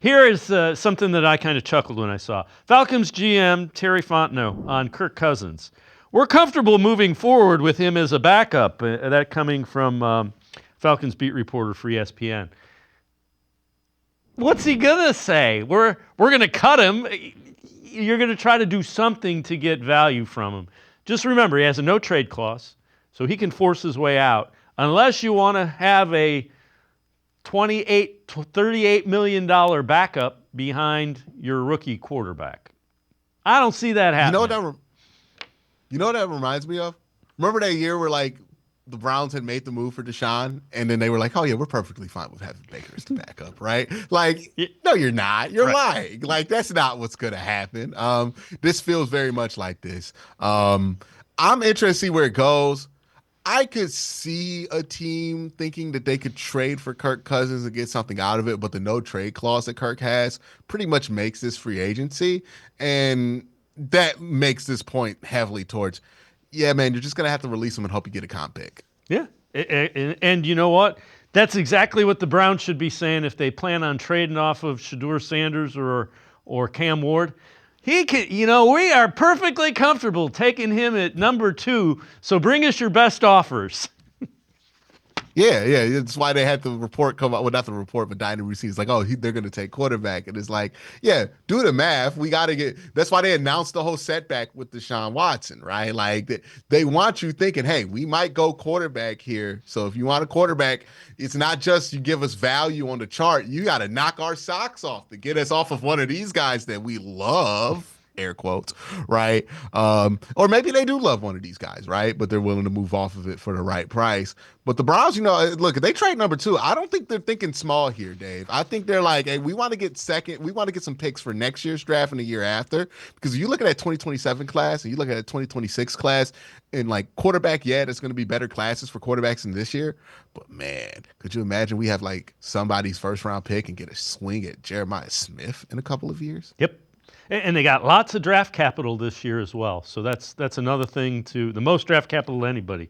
Here is something that I kind of chuckled when I saw. Falcons GM Terry Fontenot on Kirk Cousins. We're comfortable moving forward with him as a backup. That coming from Falcons beat reporter for ESPN. What's he gonna say? We're gonna cut him. You're gonna try to do something to get value from him. Just remember, he has a no trade clause, so he can force his way out unless you want to have a $38 million backup behind your rookie quarterback. I don't see that happening. You know what that reminds me of? Remember that year where like the Browns had made the move for Deshaun, and then they were like, "Oh yeah, we're perfectly fine with having Baker as the backup," right? Like, no, you're not. You're lying. Like that's not what's gonna happen. This feels very much like this. I'm interested to see where it goes. I could see a team thinking that they could trade for Kirk Cousins and get something out of it, but the no trade clause that Kirk has pretty much makes this free agency. And that makes this point heavily towards, yeah, man, you're just going to have to release him and hope you get a comp pick. Yeah. And you know what? That's exactly what the Browns should be saying if they plan on trading off of Shedeur Sanders or Cam Ward. He can, we are perfectly comfortable taking him at number 2. So bring us your best offers. Yeah. That's why they had the report come out. Well, not the report, but Dynasty Receipts like, they're going to take quarterback. And it's like, yeah, do the math. We got to get. That's why they announced the whole setback with Deshaun Watson, right? Like they want you thinking, hey, we might go quarterback here. So if you want a quarterback, it's not just you give us value on the chart. You got to knock our socks off to get us off of one of these guys that we love. Air quotes, right? Or maybe they do love one of these guys, right? But they're willing to move off of it for the right price. But the Browns, look, if they trade number 2, I don't think they're thinking small here, Dave. I think they're like, hey, we want to get some picks for next year's draft and the year after. Because if you look at that 2027 class and you look at that 2026 class, and like quarterback, there's going to be better classes for quarterbacks in this year. But man, could you imagine we have like somebody's first round pick and get a swing at Jeremiah Smith in a couple of years? Yep. And they got lots of draft capital this year as well. So that's another thing the most draft capital to anybody.